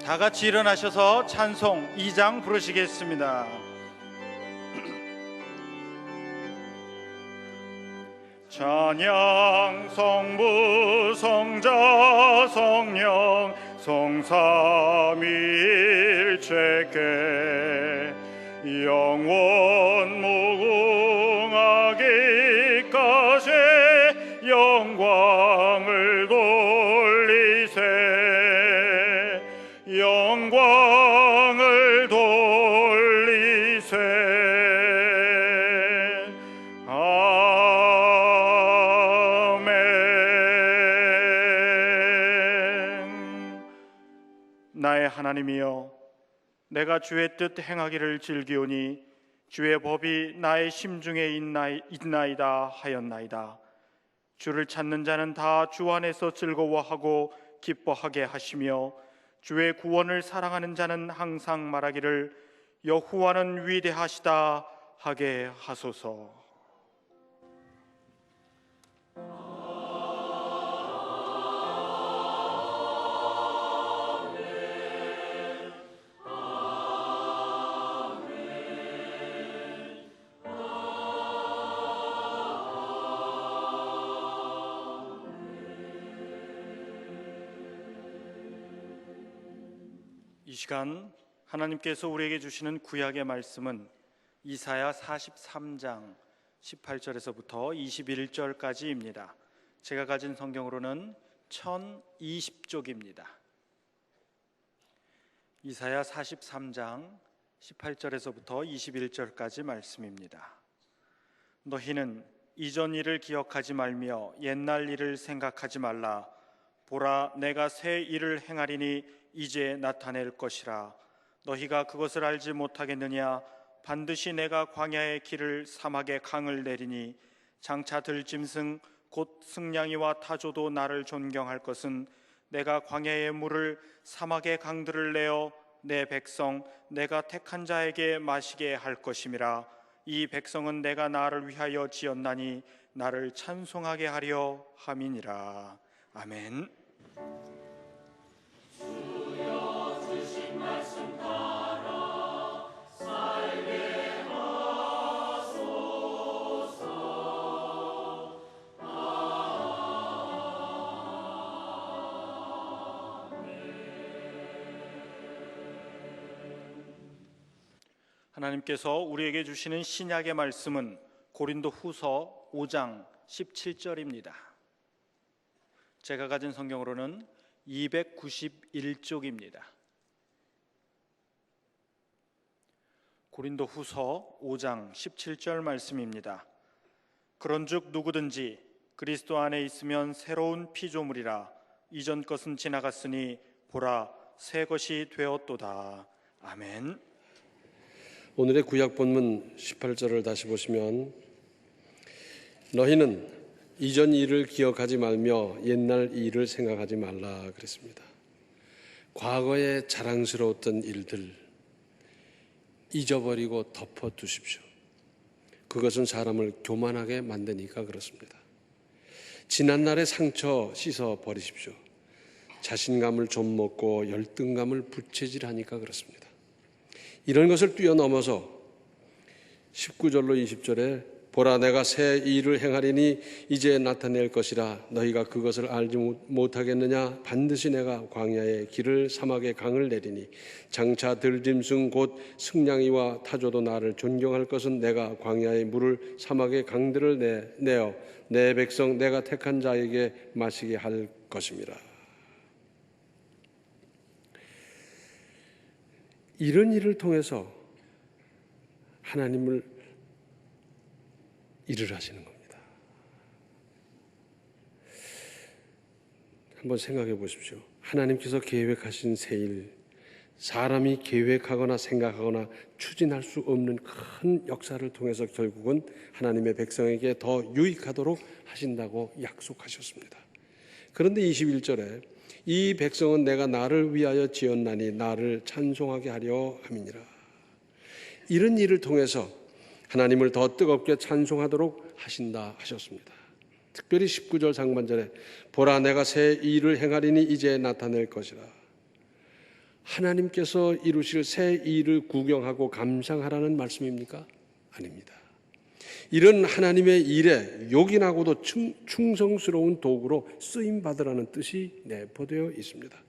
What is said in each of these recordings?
다 같이 일어나셔서 찬송 2장 부르시겠습니다. 찬양 성부 성자 성령 성삼위일체께 영원 무궁하기까지 영광을 돌리세 영광을 돌리세. 아멘. 나의 하나님이여, 내가 주의 뜻 행하기를 즐기오니 주의 법이 나의 심중에 있나이다 하였나이다. 주를 찾는 자는 다 주 안에서 즐거워하고 기뻐하게 하시며 주의 구원을 사랑하는 자는 항상 말하기를 여호와는 위대하시다 하게 하소서. 이 시간 하나님께서 우리에게 주시는 구약의 말씀은 이사야 43장 18절에서부터 21절까지입니다. 제가 가진 성경으로는 1020쪽입니다. 이사야 43장 18절에서부터 21절까지 말씀입니다. 너희는 이전 일을 기억하지 말며 옛날 일을 생각하지 말라. 보라, 내가 새 일을 행하리니 이제 나타낼 것이라. 너희가 그것을 알지 못하겠느냐? 반드시 내가 광야의 길을 사막의 강을 내리니 장차 들짐승 곧 승냥이와 타조도 나를 존경할 것은 내가 광야의 물을 사막의 강들을 내어 내 백성 내가 택한 자에게 마시게 할 것임이라. 이 백성은 내가 나를 위하여 지었나니 나를 찬송하게 하려 함이니라. 아멘. 하나님께서 우리에게 주시는 신약의 말씀은 고린도후서 5장 17절입니다. 제가 가진 성경으로는 291쪽입니다. 고린도후서 5장 17절 말씀입니다. 그런즉 누구든지 그리스도 안에 있으면 새로운 피조물이라. 이전 것은 지나갔으니 보라, 새 것이 되었도다. 아멘. 오늘의 구약 본문 18절을 다시 보시면 너희는 이전 일을 기억하지 말며 옛날 일을 생각하지 말라 그랬습니다. 과거에 자랑스러웠던 일들 잊어버리고 덮어두십시오. 그것은 사람을 교만하게 만드니까 그렇습니다. 지난날의 상처 씻어버리십시오. 자신감을 좀 먹고 열등감을 부채질하니까 그렇습니다. 이런 것을 뛰어넘어서 19절로 20절에 보라, 내가 새 일을 행하리니 이제 나타낼 것이라. 너희가 그것을 알지 못하겠느냐? 반드시 내가 광야의 길을 사막의 강을 내리니 장차 들짐승 곧 승냥이와 타조도 나를 존경할 것은 내가 광야의 물을 사막의 강들을 내어 내 백성 내가 택한 자에게 마시게 할 것입니다. 이런 일을 통해서 하나님을 일을 하시는 겁니다. 한번 생각해 보십시오. 하나님께서 계획하신 새 일, 사람이 계획하거나 생각하거나 추진할 수 없는 큰 역사를 통해서 결국은 하나님의 백성에게 더 유익하도록 하신다고 약속하셨습니다. 그런데 21절에 이 백성은 내가 나를 위하여 지었나니 나를 찬송하게 하려 함이니라. 이런 일을 통해서 하나님을 더 뜨겁게 찬송하도록 하신다 하셨습니다. 특별히 19절 상반절에 보라, 내가 새 일을 행하리니 이제 나타낼 것이라. 하나님께서 이루실 새 일을 구경하고 감상하라는 말씀입니까? 아닙니다. 이런 하나님의 일에 요긴하고도 충성스러운 도구로 쓰임받으라는 뜻이 내포되어 있습니다.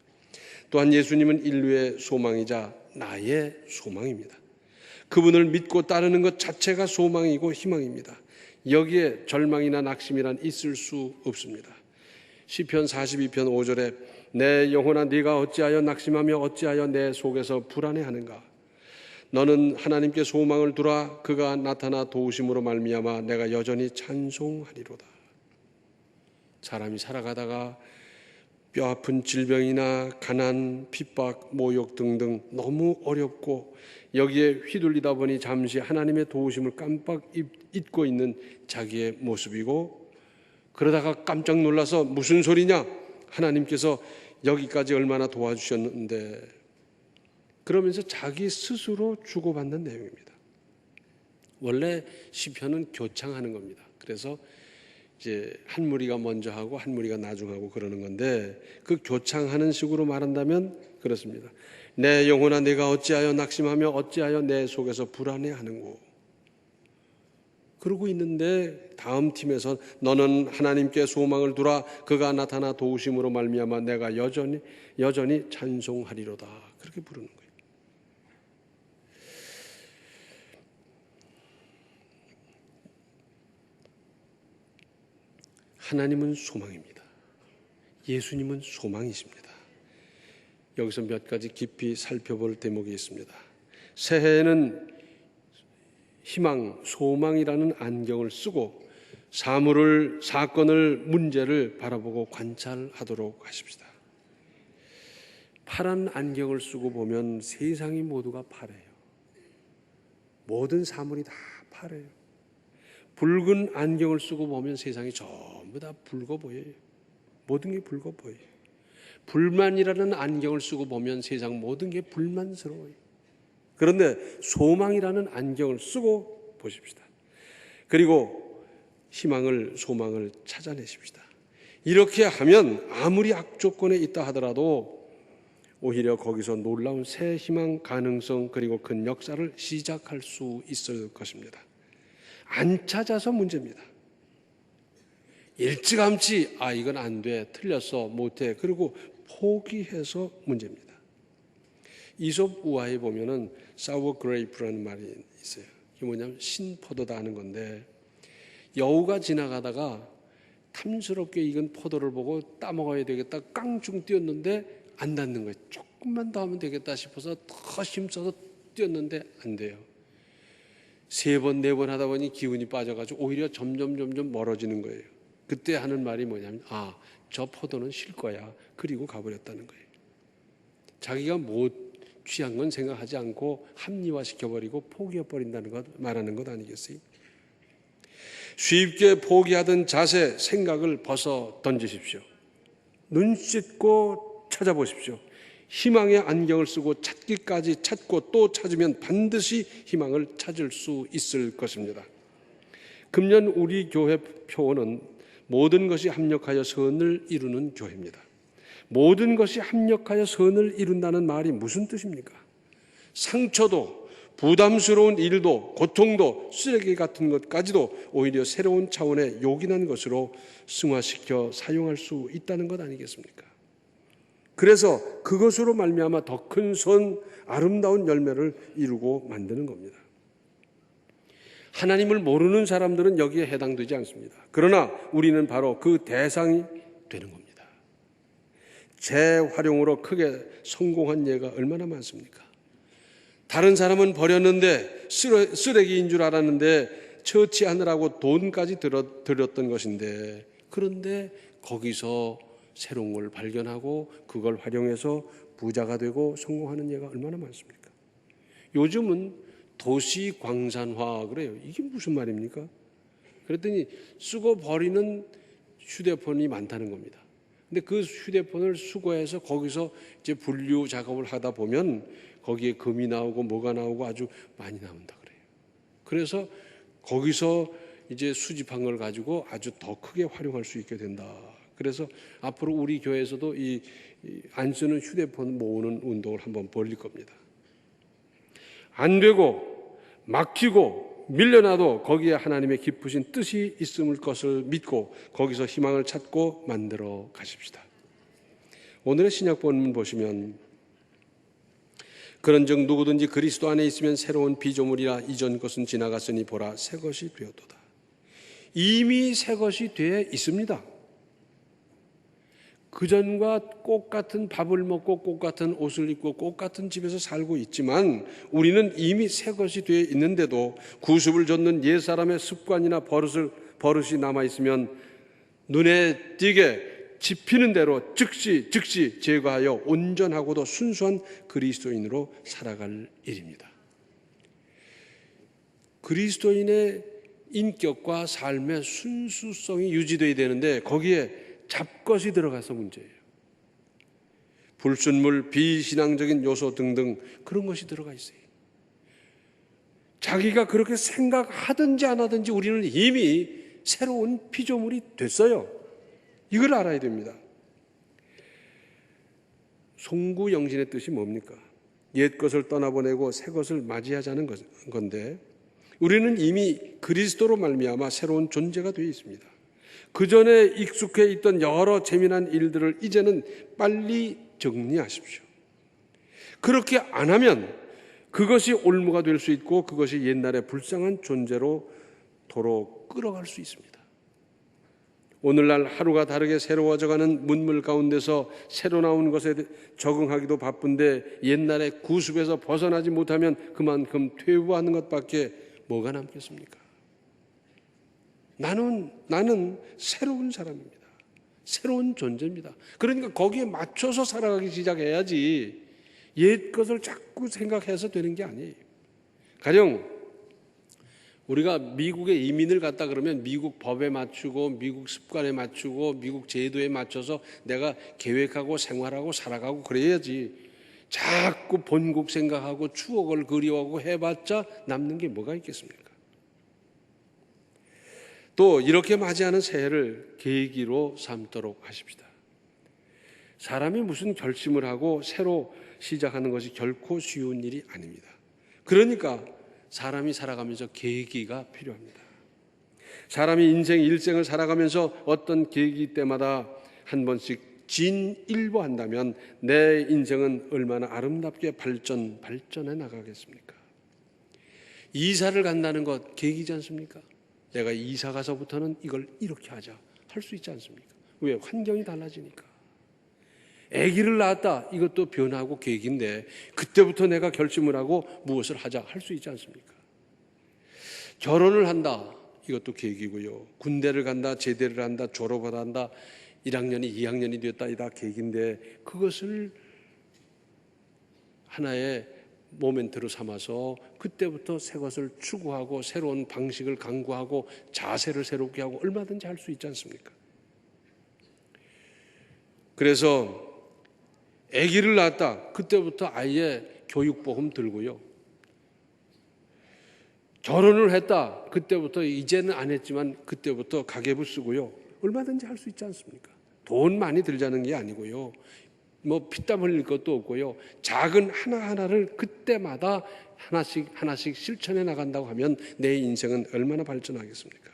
또한 예수님은 인류의 소망이자 나의 소망입니다. 그분을 믿고 따르는 것 자체가 소망이고 희망입니다. 여기에 절망이나 낙심이란 있을 수 없습니다. 시편 42편 5절에 내 영혼아 네가 어찌하여 낙심하며 어찌하여 내 속에서 불안해하는가. 너는 하나님께 소망을 두라. 그가 나타나 도우심으로 말미암아 내가 여전히 찬송하리로다. 사람이 살아가다가 뼈아픈 질병이나 가난, 핍박, 모욕 등등 너무 어렵고 여기에 휘둘리다 보니 잠시 하나님의 도우심을 깜빡 잊고 있는 자기의 모습이고, 그러다가 깜짝 놀라서 무슨 소리냐? 하나님께서 여기까지 얼마나 도와주셨는데, 그러면서 자기 스스로 주고받는 내용입니다. 원래 시편은 교창하는 겁니다. 그래서 이제 한 무리가 먼저 하고 한 무리가 나중 하고 그러는 건데, 그 교창하는 식으로 말한다면 그렇습니다. 내 영혼아 내가 어찌하여 낙심하며 어찌하여 내 속에서 불안해하는고. 그러고 있는데 다음 팀에서 너는 하나님께 소망을 두라. 그가 나타나 도우심으로 말미암아 내가 여전히 찬송하리로다. 그렇게 부르는 거예요. 하나님은 소망입니다. 예수님은 소망이십니다. 여기서 몇 가지 깊이 살펴볼 대목이 있습니다. 새해에는 희망, 소망이라는 안경을 쓰고 사건을, 문제를 바라보고 관찰하도록 하십시다. 파란 안경을 쓰고 보면 세상이 모두가 파래요. 모든 사물이 다 파래요. 붉은 안경을 쓰고 보면 세상이 전부 다 붉어 보여요. 모든 게 붉어 보여요. 불만이라는 안경을 쓰고 보면 세상 모든 게 불만스러워요. 그런데 소망이라는 안경을 쓰고 보십시다. 그리고 희망을, 소망을 찾아내십시다. 이렇게 하면 아무리 악조건에 있다 하더라도 오히려 거기서 놀라운 새 희망, 가능성, 그리고 큰 역사를 시작할 수 있을 것입니다. 안 찾아서 문제입니다. 일찌감치 이건 안 돼, 틀렸어, 못해, 그리고 포기해서 문제입니다. 이솝 우화에 보면은 사워 그레이프라는 말이 있어요. 이게 뭐냐면 신포도다 하는 건데, 여우가 지나가다가 탐스럽게 익은 포도를 보고 따먹어야 되겠다 깡충 뛰었는데 안 닿는 거예요. 조금만 더 하면 되겠다 싶어서 더 힘써서 뛰었는데 안 돼요. 3번, 4번 하다 보니 기운이 빠져가지고 오히려 점점 멀어지는 거예요. 그때 하는 말이 뭐냐면 저 포도는 쉴 거야. 그리고 가버렸다는 거예요. 자기가 못 취한 건 생각하지 않고 합리화시켜버리고 포기해버린다는 것 말하는 것 아니겠어요? 쉽게 포기하던 자세, 생각을 벗어 던지십시오. 눈 씻고 찾아보십시오. 희망의 안경을 쓰고 찾기까지 찾고 또 찾으면 반드시 희망을 찾을 수 있을 것입니다. 금년 우리 교회 표어는 모든 것이 합력하여 선을 이루는 교회입니다. 모든 것이 합력하여 선을 이룬다는 말이 무슨 뜻입니까? 상처도, 부담스러운 일도, 고통도, 쓰레기 같은 것까지도 오히려 새로운 차원의 요긴한 것으로 승화시켜 사용할 수 있다는 것 아니겠습니까? 그래서 그것으로 말미암아 더 큰 선, 아름다운 열매를 이루고 만드는 겁니다. 하나님을 모르는 사람들은 여기에 해당되지 않습니다. 그러나 우리는 바로 그 대상이 되는 겁니다. 재활용으로 크게 성공한 예가 얼마나 많습니까? 다른 사람은 버렸는데 쓰레기인 줄 알았는데 처치하느라고 돈까지 들였던 것인데, 그런데 거기서 새로운 걸 발견하고 그걸 활용해서 부자가 되고 성공하는 예가 얼마나 많습니까? 요즘은 도시 광산화 그래요. 이게 무슨 말입니까? 그랬더니 쓰고 버리는 휴대폰이 많다는 겁니다. 근데 그 휴대폰을 수거해서 거기서 이제 분류 작업을 하다 보면 거기에 금이 나오고 뭐가 나오고 아주 많이 나온다 그래요. 그래서 거기서 이제 수집한 걸 가지고 아주 더 크게 활용할 수 있게 된다 그래서 앞으로 우리 교회에서도 이 안 쓰는 휴대폰 모으는 운동을 한번 벌릴 겁니다. 안 되고 막히고 밀려나도 거기에 하나님의 깊으신 뜻이 있음을 것을 믿고 거기서 희망을 찾고 만들어 가십시다. 오늘의 신약 본문 보시면 그런즉 누구든지 그리스도 안에 있으면 새로운 피조물이라 이전 것은 지나갔으니 보라 새 것이 되었도다. 이미 새 것이 되어 있습니다. 그전과 꽃 같은 밥을 먹고 꽃 같은 옷을 입고 꽃 같은 집에서 살고 있지만 우리는 이미 새 것이 되어 있는데도 구습을 좇는 옛사람의 습관이나 버릇이 남아있으면 눈에 띄게 집히는 대로 즉시 제거하여 온전하고도 순수한 그리스도인으로 살아갈 일입니다. 그리스도인의 인격과 삶의 순수성이 유지되어야 되는데 거기에 잡것이 들어가서 문제예요. 불순물, 비신앙적인 요소 등등 그런 것이 들어가 있어요. 자기가 그렇게 생각하든지 안 하든지 우리는 이미 새로운 피조물이 됐어요. 이걸 알아야 됩니다. 송구영신의 뜻이 뭡니까? 옛 것을 떠나보내고 새 것을 맞이하자는 건데 우리는 이미 그리스도로 말미암아 새로운 존재가 되어 있습니다. 그 전에 익숙해 있던 여러 재미난 일들을 이제는 빨리 정리하십시오. 그렇게 안 하면 그것이 올무가 될 수 있고 그것이 옛날의 불쌍한 존재로 도로 끌어갈 수 있습니다. 오늘날 하루가 다르게 새로워져가는 문물 가운데서 새로 나온 것에 적응하기도 바쁜데 옛날의 구습에서 벗어나지 못하면 그만큼 퇴보하는 것밖에 뭐가 남겠습니까? 나는 새로운 사람입니다. 새로운 존재입니다. 그러니까 거기에 맞춰서 살아가기 시작해야지 옛 것을 자꾸 생각해서 되는 게 아니에요. 가령 우리가 미국에 이민을 갔다 그러면 미국 법에 맞추고 미국 습관에 맞추고 미국 제도에 맞춰서 내가 계획하고 생활하고 살아가고 그래야지 자꾸 본국 생각하고 추억을 그리워하고 해봤자 남는 게 뭐가 있겠습니까? 또 이렇게 맞이하는 새해를 계기로 삼도록 하십시다. 사람이 무슨 결심을 하고 새로 시작하는 것이 결코 쉬운 일이 아닙니다. 그러니까 사람이 살아가면서 계기가 필요합니다. 사람이 인생 일생을 살아가면서 어떤 계기 때마다 한 번씩 진일보한다면 내 인생은 얼마나 아름답게 발전해 나가겠습니까? 이사를 간다는 것 계기지 않습니까? 내가 이사 가서부터는 이걸 이렇게 하자 할 수 있지 않습니까? 왜? 환경이 달라지니까. 아기를 낳았다. 이것도 변화하고 계기인데 그때부터 내가 결심을 하고 무엇을 하자 할 수 있지 않습니까? 결혼을 한다. 이것도 계기고요. 군대를 간다. 제대를 한다. 졸업을 한다. 1학년이 2학년이 됐다. 이다 계기인데 그것을 하나의 모멘트로 삼아서 그때부터 새 것을 추구하고 새로운 방식을 강구하고 자세를 새롭게 하고 얼마든지 할 수 있지 않습니까? 그래서 아기를 낳았다. 그때부터 아이의 교육보험 들고요. 결혼을 했다. 그때부터 이제는 안 했지만 그때부터 가계부 쓰고요. 얼마든지 할 수 있지 않습니까? 돈 많이 들자는 게 아니고요. 뭐 피땀 흘릴 것도 없고요. 작은 하나하나를 그때마다 하나씩 실천해 나간다고 하면 내 인생은 얼마나 발전하겠습니까?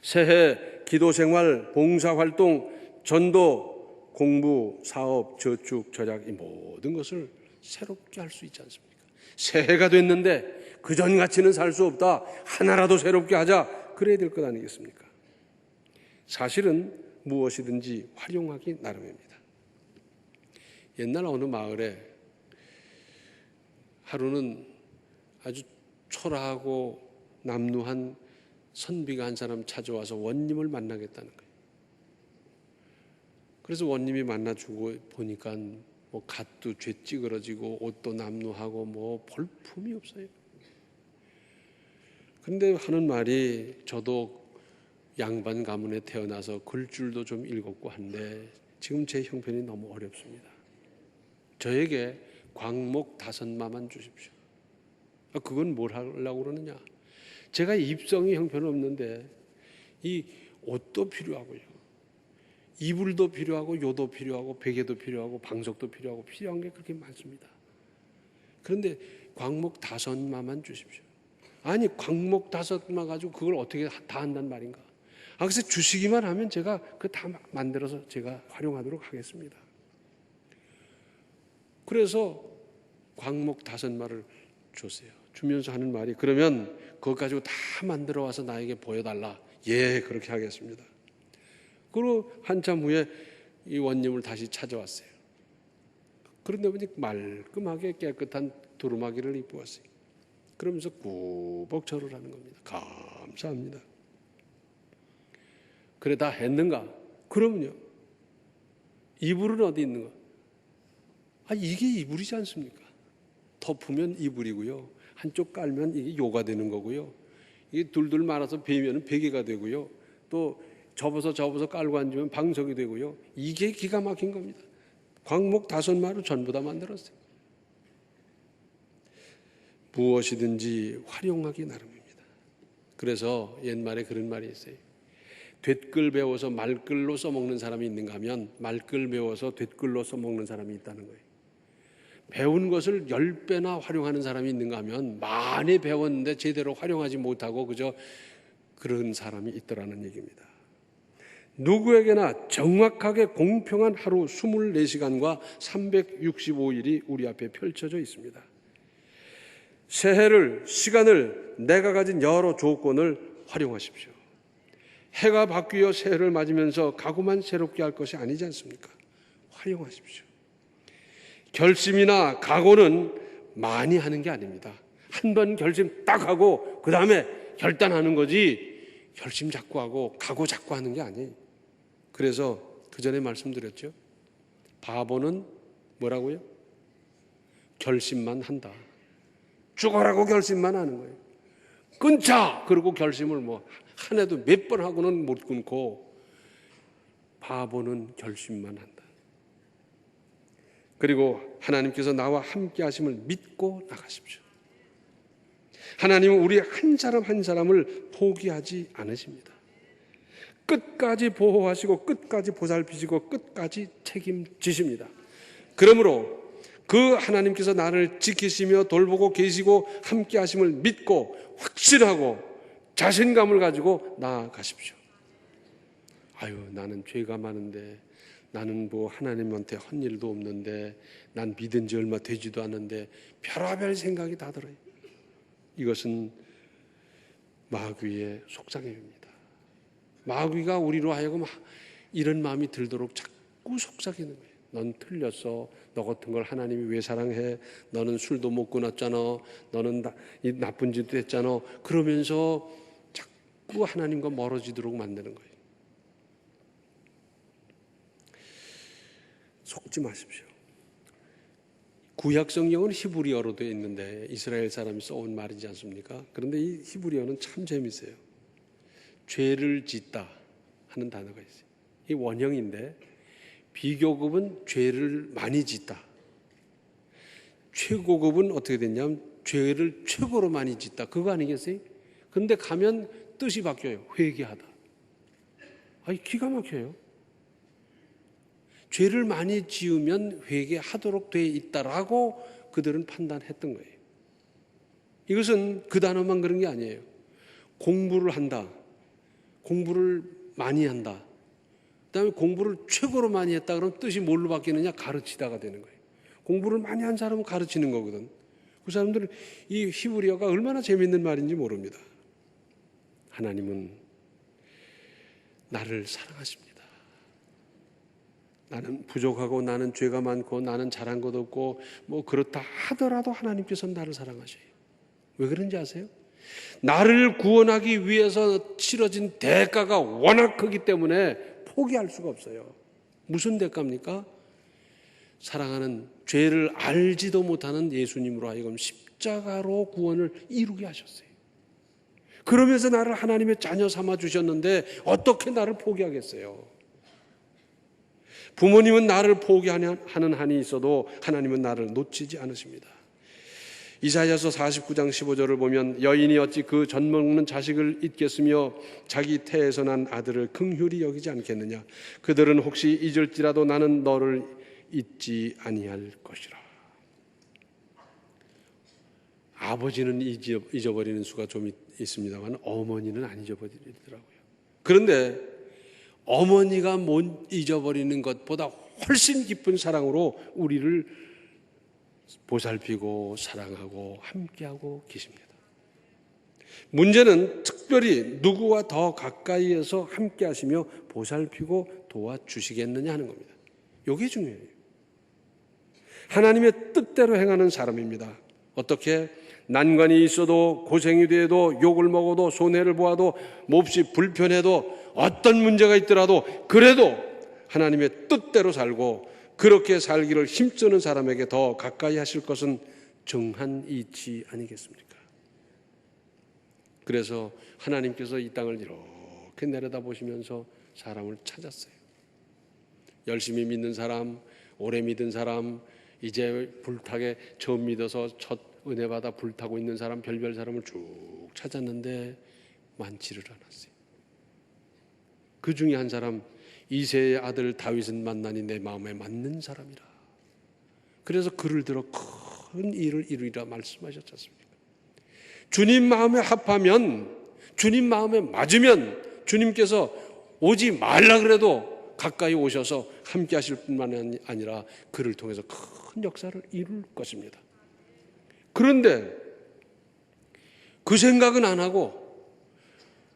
새해 기도생활, 봉사활동, 전도, 공부, 사업, 저축, 절약 이 모든 것을 새롭게 할 수 있지 않습니까? 새해가 됐는데 그전같이는 살 수 없다. 하나라도 새롭게 하자. 그래야 될 것 아니겠습니까? 사실은 무엇이든지 활용하기 나름입니다. 옛날 어느 마을에 하루는 아주 초라하고 남루한 선비가 한 사람 찾아와서 원님을 만나겠다는 거예요. 그래서 원님이 만나주고 보니까 뭐 갓도 죄 찌그러지고 옷도 남루하고 뭐 볼품이 없어요. 근데 하는 말이 저도 양반 가문에 태어나서 글줄도 좀 읽었고 한데 지금 제 형편이 너무 어렵습니다. 저에게 광목 5마만 주십시오. 그건 뭘 하려고 그러느냐? 제가 입성이 형편없는데 이 옷도 필요하고요. 이불도 필요하고 요도 필요하고 베개도 필요하고 방석도 필요하고 필요한 게 그렇게 많습니다. 그런데 광목 5마만 주십시오. 아니 광목 5마 가지고 그걸 어떻게 다 한단 말인가? 그래서 주시기만 하면 제가 그 다 만들어서 제가 활용하도록 하겠습니다. 그래서 광목 5마를 줬어요. 주면서 하는 말이, 그러면 그것 가지고 다 만들어 와서 나에게 보여달라. 예, 그렇게 하겠습니다. 그리고 한참 후에 이 원님을 다시 찾아왔어요. 그런데 보니 말끔하게 깨끗한 두루마기를 입고 왔어요. 그러면서 꾸벅 절을 하는 겁니다. 감사합니다. 그래 다 했는가? 그러면요. 이불은 어디 있는가? 이게 이불이지 않습니까? 덮으면 이불이고요. 한쪽 깔면 이게 요가 되는 거고요. 이게 둘둘 말아서 베면 베개가 되고요. 또 접어서 깔고 앉으면 방석이 되고요. 이게 기가 막힌 겁니다. 광목 5마로 전부 다 만들었어요. 무엇이든지 활용하기 나름입니다. 그래서 옛말에 그런 말이 있어요. 돛글 배워서 말글로 써먹는 사람이 있는가 하면 말글 배워서 돛글로 써먹는 사람이 있다는 거예요. 배운 것을 10배나 활용하는 사람이 있는가 하면 많이 배웠는데 제대로 활용하지 못하고 그저 그런 사람이 있더라는 얘기입니다. 누구에게나 정확하게 공평한 하루 24시간과 365일이 우리 앞에 펼쳐져 있습니다. 새해를, 시간을, 내가 가진 여러 조건을 활용하십시오. 해가 바뀌어 새해를 맞으면서 가구만 새롭게 할 것이 아니지 않습니까? 활용하십시오. 결심이나 각오는 많이 하는 게 아닙니다. 한 번 결심 딱 하고 그 다음에 결단하는 거지, 결심 자꾸 하고 각오 자꾸 하는 게 아니에요. 그래서 그 전에 말씀드렸죠. 바보는 뭐라고요? 결심만 한다. 죽어라고 결심만 하는 거예요. 끊자! 그러고 결심을 한 해도 몇 번 하고는 못 끊고, 바보는 결심만 한다. 그리고 하나님께서 나와 함께 하심을 믿고 나가십시오. 하나님은 우리 한 사람 한 사람을 포기하지 않으십니다. 끝까지 보호하시고 끝까지 보살피시고 끝까지 책임지십니다. 그러므로 그 하나님께서 나를 지키시며 돌보고 계시고 함께 하심을 믿고 확신하고 자신감을 가지고 나아가십시오. 나는 죄가 많은데, 나는 하나님한테 한 일도 없는데, 난 믿은 지 얼마 되지도 않는데, 별의별 생각이 다 들어요. 이것은 마귀의 속삭임입니다. 마귀가 우리로 하여금 이런 마음이 들도록 자꾸 속삭이는 거예요. 넌 틀렸어. 너 같은 걸 하나님이 왜 사랑해? 너는 술도 못 끊었잖아. 너는 나쁜 짓도 했잖아. 그러면서 자꾸 하나님과 멀어지도록 만드는 거예요. 속지 마십시오. 구약 성경은 히브리어로 되어 있는데 이스라엘 사람이 써온 말이지 않습니까? 그런데 이 히브리어는 참 재밌어요. 죄를 짓다 하는 단어가 있어요. 이 원형인데 비교급은 죄를 많이 짓다. 최고급은 어떻게 됐냐면 죄를 최고로 많이 짓다. 그거 아니겠어요? 그런데 가면 뜻이 바뀌어요. 회개하다. 기가 막혀요. 죄를 많이 지으면 회개하도록 되어 있다라고 그들은 판단했던 거예요. 이것은 그 단어만 그런 게 아니에요. 공부를 한다. 공부를 많이 한다. 그다음에 공부를 최고로 많이 했다 그러면 뜻이 뭘로 바뀌느냐? 가르치다가 되는 거예요. 공부를 많이 한 사람은 가르치는 거거든. 그 사람들은 이 히브리어가 얼마나 재밌는 말인지 모릅니다. 하나님은 나를 사랑하십니다. 나는 부족하고 나는 죄가 많고 나는 잘한 것 없고 그렇다 하더라도 하나님께서는 나를 사랑하셔요. 왜 그런지 아세요? 나를 구원하기 위해서 치러진 대가가 워낙 크기 때문에 포기할 수가 없어요. 무슨 대가입니까? 사랑하는 죄를 알지도 못하는 예수님으로 하여금 십자가로 구원을 이루게 하셨어요. 그러면서 나를 하나님의 자녀 삼아 주셨는데 어떻게 나를 포기하겠어요? 부모님은 나를 포기하는 한이 있어도 하나님은 나를 놓치지 않으십니다. 이사야서 49장 15절을 보면 여인이 어찌 그 젖먹는 자식을 잊겠으며 자기 태에서 난 아들을 긍휼히 여기지 않겠느냐. 그들은 혹시 잊을지라도 나는 너를 잊지 아니할 것이라. 아버지는 잊어버리는 수가 좀 있습니다만 어머니는 안 잊어버리더라고요. 그런데 어머니가 못 잊어버리는 것보다 훨씬 깊은 사랑으로 우리를 보살피고 사랑하고 함께하고 계십니다. 문제는 특별히 누구와 더 가까이에서 함께하시며 보살피고 도와주시겠느냐 하는 겁니다. 이게 중요해요. 하나님의 뜻대로 행하는 사람입니다. 어떻게? 난관이 있어도 고생이 돼도 욕을 먹어도 손해를 보아도 몹시 불편해도 어떤 문제가 있더라도 그래도 하나님의 뜻대로 살고 그렇게 살기를 힘쓰는 사람에게 더 가까이 하실 것은 정한 이치 아니겠습니까? 그래서 하나님께서 이 땅을 이렇게 내려다보시면서 사람을 찾았어요. 열심히 믿는 사람, 오래 믿은 사람, 이제 불타게 처음 믿어서 첫 은혜 받아 불타고 있는 사람, 별별 사람을 쭉 찾았는데 많지를 않았어요. 그 중에 한 사람, 이새의 아들 다윗은 만나니 내 마음에 맞는 사람이라. 그래서 그를 들어 큰 일을 이루리라 말씀하셨지 않습니까? 주님 마음에 합하면, 주님 마음에 맞으면 주님께서 오지 말라 그래도 가까이 오셔서 함께 하실 뿐만 아니라 그를 통해서 큰 역사를 이룰 것입니다. 그런데 그 생각은 안 하고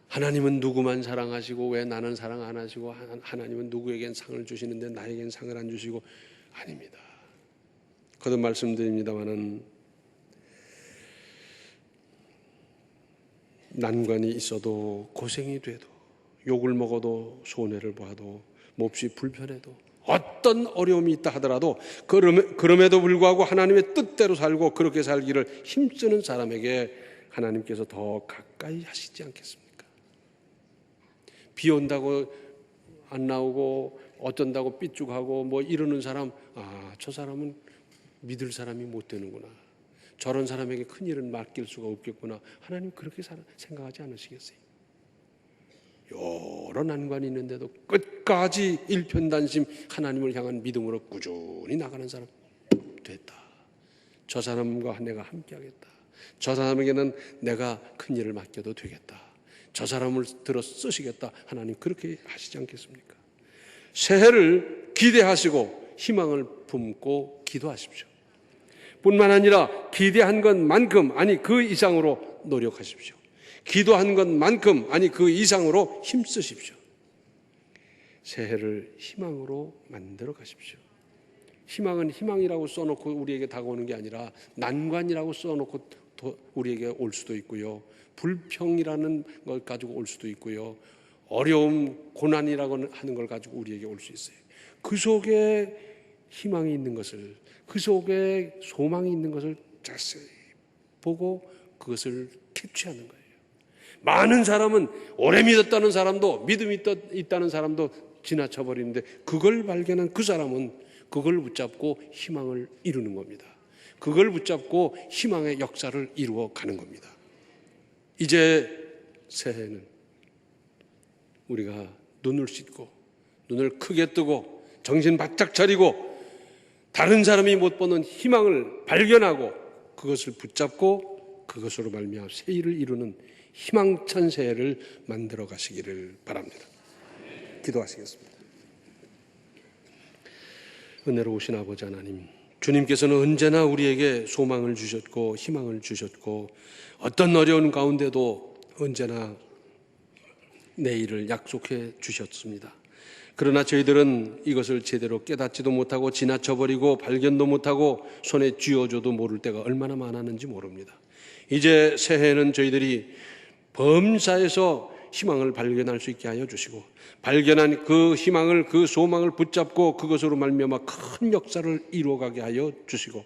하나님은 누구만 사랑하시고 왜 나는 사랑 안 하시고 하나님은 누구에겐 상을 주시는데 나에겐 상을 안 주시고 아닙니다. 거듭 말씀드립니다마는 난관이 있어도 고생이 돼도 욕을 먹어도 손해를 봐도 몹시 불편해도 어떤 어려움이 있다 하더라도 그럼에도 불구하고 하나님의 뜻대로 살고 그렇게 살기를 힘쓰는 사람에게 하나님께서 더 가까이 하시지 않겠습니까? 비 온다고 안 나오고 어쩐다고 삐죽하고 뭐 이러는 사람, 저 사람은 믿을 사람이 못 되는구나. 저런 사람에게 큰 일은 맡길 수가 없겠구나. 하나님 그렇게 생각하지 않으시겠어요? 여러 난관이 있는데도 끝까지 일편단심 하나님을 향한 믿음으로 꾸준히 나가는 사람, 됐다. 저 사람과 내가 함께하겠다. 저 사람에게는 내가 큰 일을 맡겨도 되겠다. 저 사람을 들어 쓰시겠다. 하나님 그렇게 하시지 않겠습니까? 새해를 기대하시고 희망을 품고 기도하십시오. 뿐만 아니라 기대한 것만큼 아니 그 이상으로 노력하십시오. 기도한 것만큼 아니 그 이상으로 힘쓰십시오. 새해를 희망으로 만들어 가십시오. 희망은 희망이라고 써놓고 우리에게 다가오는 게 아니라 난관이라고 써놓고 우리에게 올 수도 있고요. 불평이라는 걸 가지고 올 수도 있고요. 어려움, 고난이라고 하는 걸 가지고 우리에게 올 수 있어요. 그 속에 희망이 있는 것을, 그 속에 소망이 있는 것을 자세히 보고 그것을 캐치하는 거예요. 많은 사람은 오래 믿었다는 사람도 믿음이 있다는 사람도 지나쳐 버리는데 그걸 발견한 그 사람은 그걸 붙잡고 희망을 이루는 겁니다. 그걸 붙잡고 희망의 역사를 이루어 가는 겁니다. 이제 새해는 우리가 눈을 씻고 눈을 크게 뜨고 정신 바짝 차리고 다른 사람이 못 보는 희망을 발견하고 그것을 붙잡고 그것으로 말미암아 새해를 이루는 희망찬 새해를 만들어 가시기를 바랍니다. 기도하시겠습니다. 은혜로우신 아버지 하나님, 주님께서는 언제나 우리에게 소망을 주셨고 희망을 주셨고 어떤 어려운 가운데도 언제나 내일을 약속해 주셨습니다. 그러나 저희들은 이것을 제대로 깨닫지도 못하고 지나쳐버리고 발견도 못하고 손에 쥐어줘도 모를 때가 얼마나 많았는지 모릅니다. 이제 새해에는 저희들이 범사에서 희망을 발견할 수 있게 하여 주시고 발견한 그 희망을 그 소망을 붙잡고 그것으로 말미암아 큰 역사를 이루어가게 하여 주시고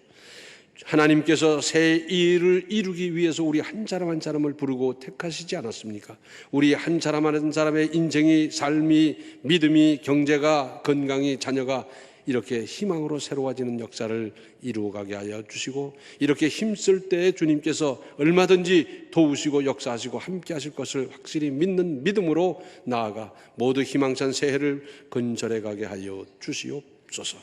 하나님께서 새 일을 이루기 위해서 우리 한 사람 한 사람을 부르고 택하시지 않았습니까? 우리 한 사람 한 사람의 인생이 삶이 믿음이 경제가 건강이 자녀가 이렇게 희망으로 새로워지는 역사를 이루어가게 하여 주시고, 이렇게 힘쓸 때에 주님께서 얼마든지 도우시고 역사하시고 함께 하실 것을 확실히 믿는 믿음으로 나아가 모두 희망찬 새해를 건설해 가게 하여 주시옵소서.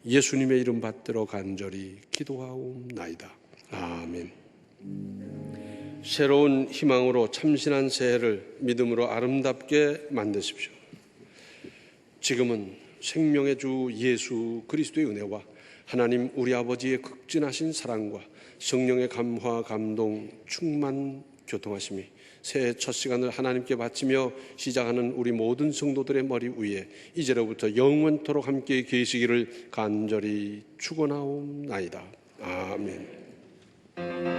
예수님의 이름 받들어 간절히 기도하옵나이다. 아멘. 새로운 희망으로 참신한 새해를 믿음으로 아름답게 만드십시오. 지금은 생명의 주 예수 그리스도의 은혜와 하나님 우리 아버지의 극진하신 사랑과 성령의 감화 감동 충만 교통하심이 새해 첫 시간을 하나님께 바치며 시작하는 우리 모든 성도들의 머리 위에 이제로부터 영원토록 함께 계시기를 간절히 축원하옵나이다. 아멘.